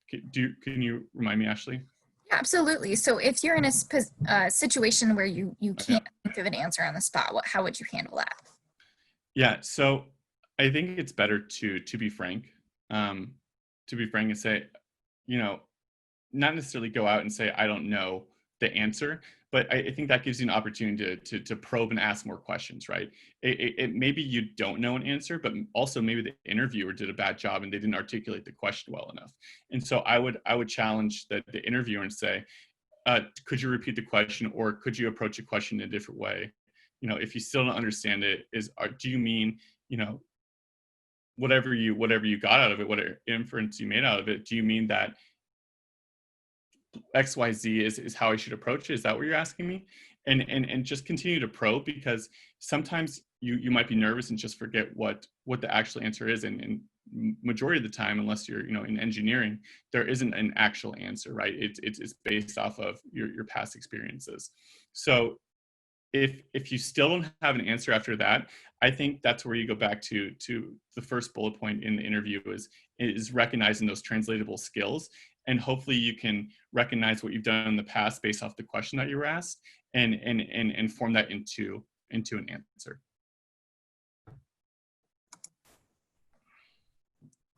you remind me, Ashley? Yeah, absolutely. So if you're in a situation where you Okay. can't think of an answer on the spot, how would you handle that? Yeah, so I think it's better to be frank, and say, you know, not necessarily go out and say, I don't know the answer, but I think that gives you an opportunity to probe and ask more questions, right? It maybe you don't know an answer, but also maybe the interviewer did a bad job and they didn't articulate the question well enough. And so I would challenge the interviewer and say, could you repeat the question, or could you approach a question in a different way? You know, if you still don't understand it, do you mean, you know, whatever you got out of it, whatever inference you made out of it, do you mean that XYZ is how I should approach it? Is that what you're asking me? And just continue to probe, because sometimes you might be nervous and just forget what the actual answer is. And majority of the time, unless you're, you know, in engineering, there isn't an actual answer, right? It's based off of your past experiences. So if you still don't have an answer after that, I think that's where you go back to the first bullet point in the interview, is recognizing those translatable skills. And hopefully you can recognize what you've done in the past based off the question that you were asked, and form that into an answer.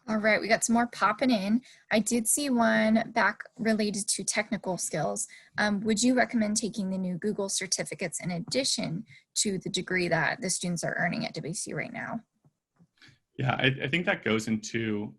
All right, we got some more popping in. I did see one back related to technical skills. Would you recommend taking the new Google certificates in addition to the degree that the students are earning at WSU right now? Yeah, I think that goes into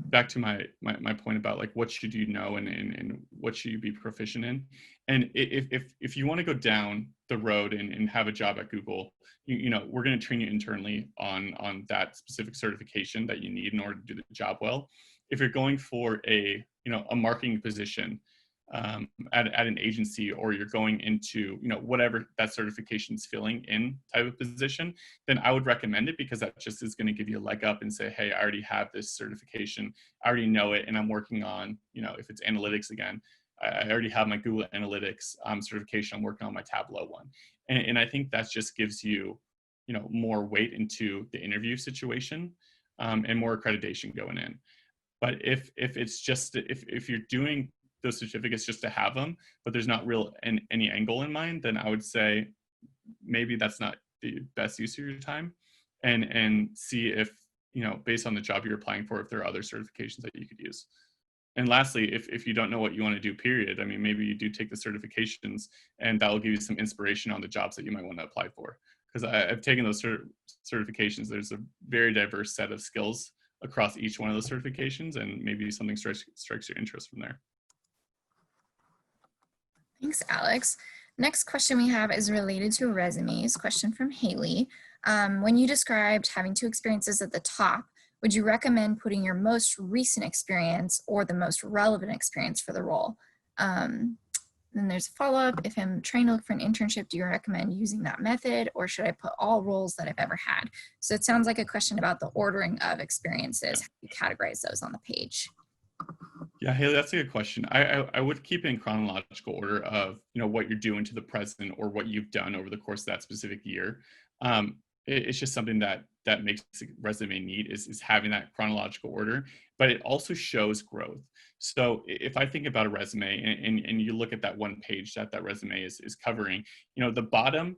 back to my point about like what should you know and what should you be proficient in. And if you want to go down the road and have a job at Google, you know, we're going to train you internally on that specific certification that you need in order to do the job well. If you're going for a marketing position at an agency, or you're going into, you know, whatever that certification is filling in type of position, then I would recommend it, because that just is going to give you a leg up and say, hey, I already have this certification, I already know it, and I'm working on, you know, if it's analytics again, I already have my Google Analytics certification, I'm working on my Tableau one. And I think that just gives you, you know, more weight into the interview situation, and more accreditation going in. But if it's just, if you're doing those certificates just to have them, but there's not any angle in mind, then I would say maybe that's not the best use of your time, and see if, you know, based on the job you're applying for, if there are other certifications that you could use. And lastly, if you don't know what you want to do, period, I mean, maybe you do take the certifications, and that will give you some inspiration on the jobs that you might want to apply for. Because I've taken those certifications. There's a very diverse set of skills across each one of those certifications, and maybe something strikes your interest from there. Thanks, Alex. Next question we have is related to resumes. Question from Haley. When you described having two experiences at the top, would you recommend putting your most recent experience or the most relevant experience for the role? Then there's a follow-up. If I'm trying to look for an internship, do you recommend using that method, or should I put all roles that I've ever had? So it sounds like a question about the ordering of experiences, how you categorize those on the page. Yeah, Haley, that's a good question. I would keep it in chronological order of, you know, what you're doing to the present, or what you've done over the course of that specific year. It's just something that makes a resume neat, is having that chronological order, but it also shows growth. So if I think about a resume, and you look at that one page that resume is covering, you know, the bottom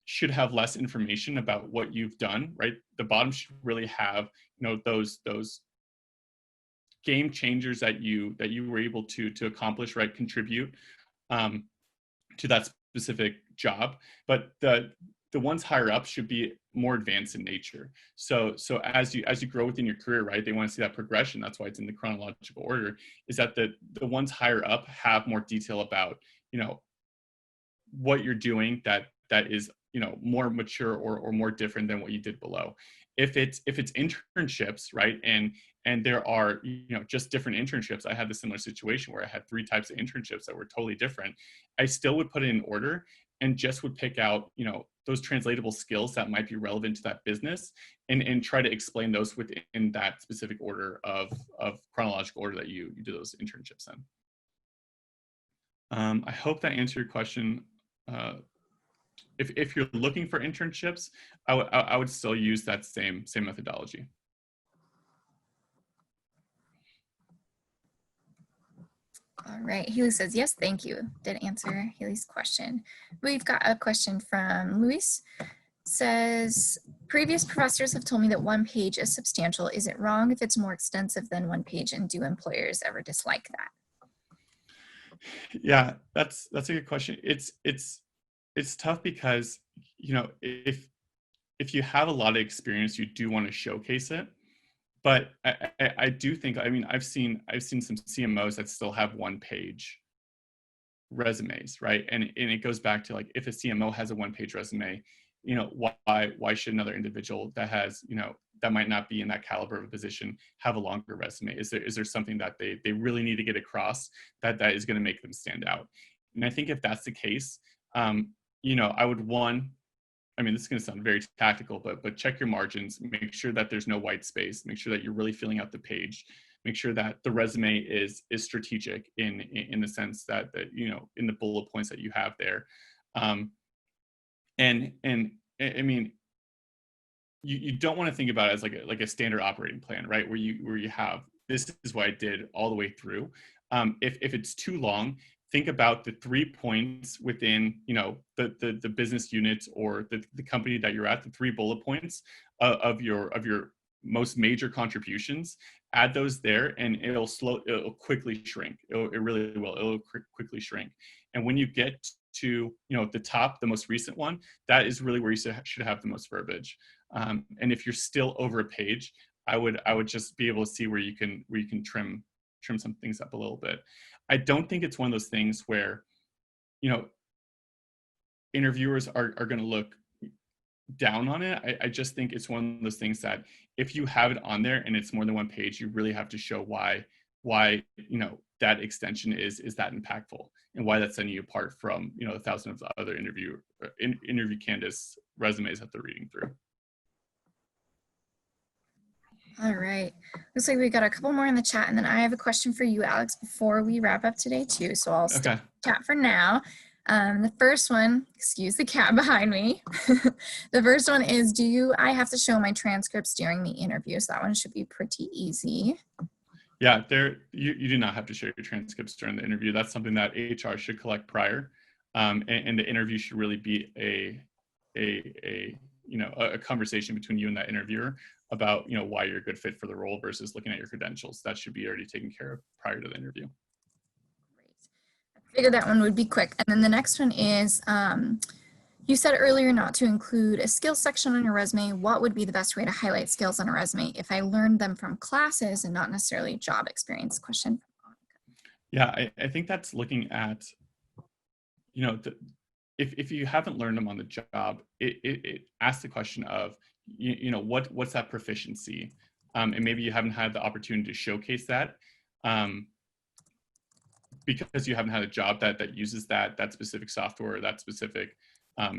should have less information about what you've done, right? The bottom should really have, you know, those game changers that you were able to accomplish, right? Contribute to that specific job. But the ones higher up should be more advanced in nature. So as you grow within your career, right, they want to see that progression. That's why it's in the chronological order, is that the ones higher up have more detail about, you know, what you're doing that is, you know, more mature or more different than what you did below. If it's internships, right, and there are, you know, just different internships. I had a similar situation where I had 3 types of internships that were totally different. I still would put it in order, and just would pick out, you know, those translatable skills that might be relevant to that business, and try to explain those within that specific order of chronological order that you do those internships in. I hope that answered your question. If you're looking for internships, I would still use that same methodology. All right, Haley says, yes, thank you. Did answer Haley's question. We've got a question from Luis. Says, previous professors have told me that one page is substantial. Is it wrong if it's more extensive than one page, and do employers ever dislike that? Yeah, that's a good question. It's tough because, you know, if you have a lot of experience, you do want to showcase it. But I do think, I mean, I've seen some CMOs that still have one page resumes, right? And it goes back to, like, if a CMO has a one page resume, you know, why should another individual that has, you know, that might not be in that caliber of a position have a longer resume? Is there something that they really need to get across that is going to make them stand out? And I think if that's the case, you know, I would, I mean, this is going to sound very tactical, but check your margins, make sure that there's no white space, make sure that you're really filling out the page, make sure that the resume is strategic in the sense that you know, in the bullet points that you have there. And I mean, you don't want to think about it as like a standard operating plan, right? Where you have, this is what I did all the way through. If it's too long, think about the 3 points within, you know, the business unit or the company that you're at, the 3 bullet points of your most major contributions. Add those there, and it'll it'll quickly shrink. It really will. It'll quickly shrink. And when you get to, you know, the top, the most recent one, that is really where you should have the most verbiage. And if you're still over a page, I would just be able to see where you can trim some things up a little bit. I don't think it's one of those things where, interviewers are going to look down on it. I just think it's one of those things that if you have it on there and it's more than one page, you really have to show why that extension is that impactful, and why that's setting you apart from the thousands of other interview candidates' resumes that they're reading through. All right. Looks like we got a couple more in the chat, and then I have a question for you, Alex, before we wrap up today too. So I'll stick with the chat for now. The first one, excuse the cat behind me. The first one is, I have to show my transcripts during the interview? So that one should be pretty easy. Yeah, you do not have to show your transcripts during the interview. That's something that HR should collect prior, and the interview should really be a conversation between you and that interviewer about why you're a good fit for the role versus looking at your credentials. That should be already taken care of prior to the interview. Great. I figured that one would be quick. And then the next one is, you said earlier not to include a skills section on your resume. What would be the best way to highlight skills on a resume if I learned them from classes and not necessarily job experience? Question. Yeah, I think that's looking at, if you haven't learned them on the job, it asks the question of, what's that proficiency? And maybe you haven't had the opportunity to showcase that because you haven't had a job that uses that specific software or that specific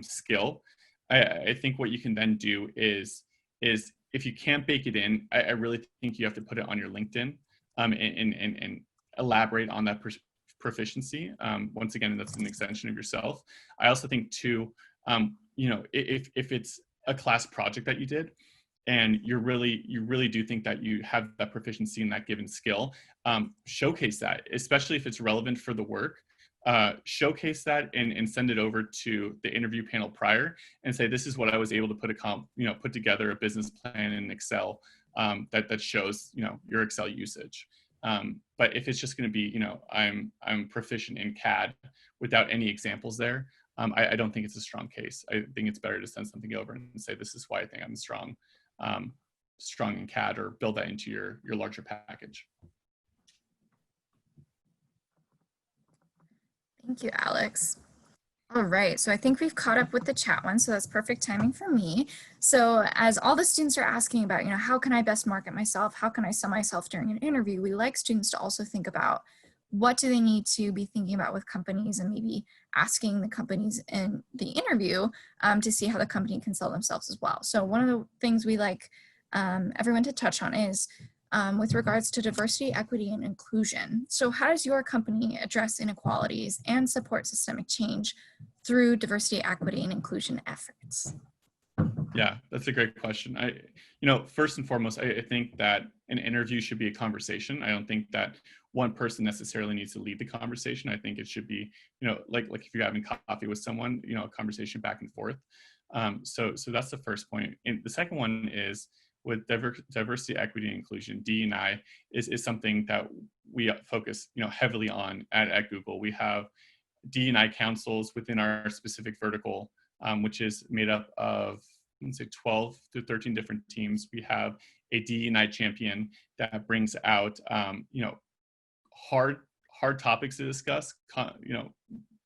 skill. I think what you can then do is if you can't bake it in, I really think you have to put it on your LinkedIn and elaborate on that proficiency. Once again, that's an extension of yourself. I also think too, if it's a class project that you did and you really do think that you have that proficiency in that given skill, showcase that, especially if it's relevant for the work. Showcase that and send it over to the interview panel prior and say, this is what I was able to put together a business plan in Excel that shows your Excel usage. But if it's just going to be I'm proficient in CAD without any examples there, I don't think it's a strong case. I think it's better to send something over and say, this is why I think I'm strong in CAD, or build that into your larger package. Thank you, Alex. All right, so I think we've caught up with the chat one, so that's perfect timing for me. So as all the students are asking about, how can I best market myself? How can I sell myself during an interview? We like students to also think about, what do they need to be thinking about with companies, and maybe asking the companies in the interview to see how the company can sell themselves as well. So one of the things we like everyone to touch on is with regards to diversity, equity, and inclusion. So how does your company address inequalities and support systemic change through diversity, equity, and inclusion efforts? Yeah, that's a great question. First and foremost, I think that an interview should be a conversation. I don't think that one person necessarily needs to lead the conversation. I think it should be, like if you're having coffee with someone, a conversation back and forth. So that's the first point. And the second one is with diversity, equity, and inclusion. D&I is something that we focus, heavily on at Google. We have D&I councils within our specific vertical, which is made up of, let's say, 12 to 13 different teams. We have a D&I champion that brings out, hard topics to discuss,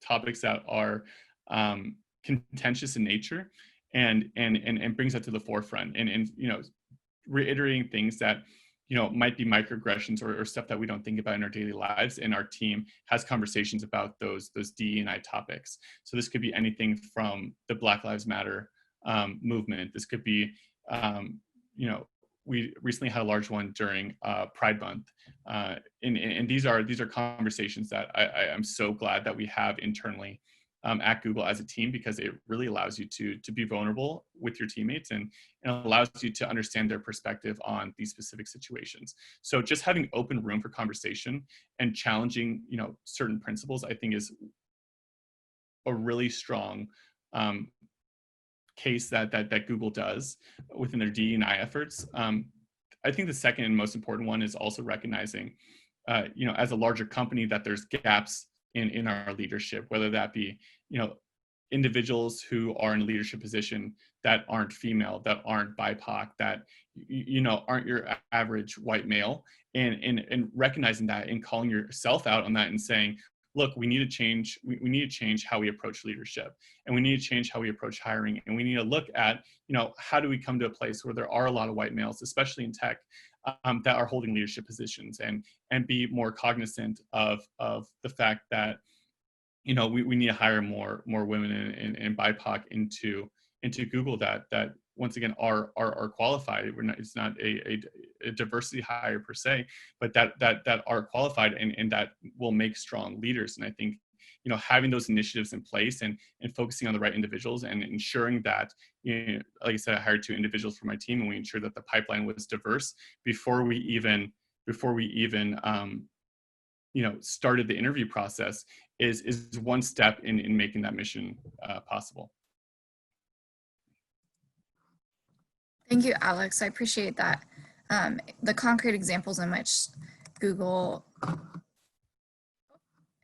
topics that are contentious in nature, and brings that to the forefront, and reiterating things that might be microaggressions or stuff that we don't think about in our daily lives, and our team has conversations about those D&I topics. So this could be anything from the Black Lives Matter movement. This could be, we recently had a large one during Pride Month, and these are conversations that I'm so glad that we have internally at Google as a team, because it really allows you to be vulnerable with your teammates, and allows you to understand their perspective on these specific situations. So just having open room for conversation and challenging, certain principles, I think is a really strong case that Google does within their D&I efforts. I think the second and most important one is also recognizing, as a larger company, that there's gaps in our leadership, whether that be, individuals who are in a leadership position that aren't female, that aren't BIPOC, that aren't your average white male, and recognizing that and calling yourself out on that and saying, look, we need to change. We need to change how we approach leadership, and we need to change how we approach hiring, and we need to look at, how do we come to a place where there are a lot of white males, especially in tech, that are holding leadership positions, and be more cognizant of the fact that, we need to hire more women and BIPOC into Google that once again are qualified. It's not a diversity hire per se, but that are qualified and that will make strong leaders. And I think, having those initiatives in place and focusing on the right individuals and ensuring that, like I said, I hired 2 individuals for my team, and we ensured that the pipeline was diverse before we even started the interview process is one step in making that mission possible. Thank you, Alex. I appreciate that. The concrete examples in which Google,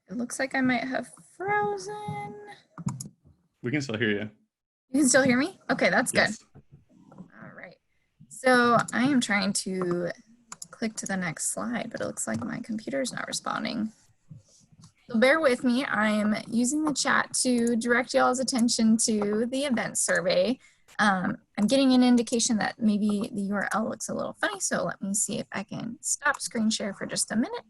it looks like I might have frozen. We can still hear you. You can still hear me? Okay, that's good. Yes. All right. So I am trying to click to the next slide, but it looks like my computer is not responding. So bear with me. I'm using the chat to direct y'all's attention to the event survey. I'm getting an indication that maybe the URL looks a little funny, so let me see if I can stop screen share for just a minute.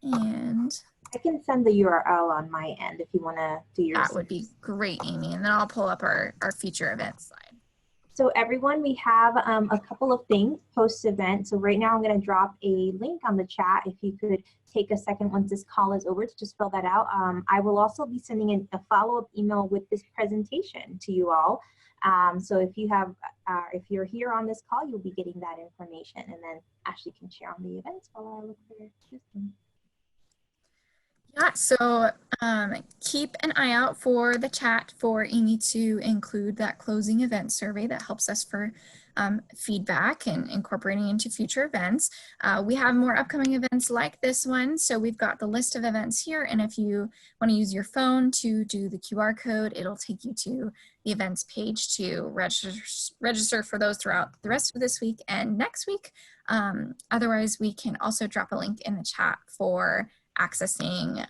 And I can send the URL on my end if you want to do yours. That would be great, Amy. And then I'll pull up our future events slide. So everyone, we have a couple of things post-event. So right now I'm going to drop a link on the chat. If you could take a second once this call is over to just fill that out. I will also be sending in a follow-up email with this presentation to you all. So if you have, if you're here on this call, you'll be getting that information, and then Ashley can share on the events while I look for your system. Yeah, so keep an eye out for the chat for Amy to include that closing event survey that helps us for feedback and incorporating into future events. We have more upcoming events like this one. So we've got the list of events here. And if you want to use your phone to do the QR code, it'll take you to the events page to register for those throughout the rest of this week and next week. Otherwise, we can also drop a link in the chat for accessing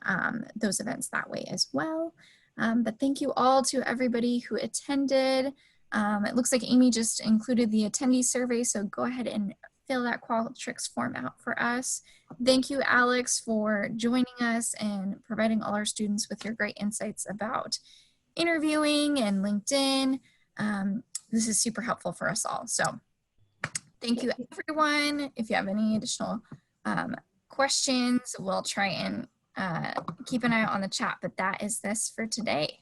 those events that way as well. But thank you all to everybody who attended. It looks like Amy just included the attendee survey, so go ahead and fill that Qualtrics form out for us. Thank you, Alex, for joining us and providing all our students with your great insights about interviewing and LinkedIn. This is super helpful for us all. So thank you, everyone. If you have any additional questions, we'll try and keep an eye out on the chat, but that is this for today.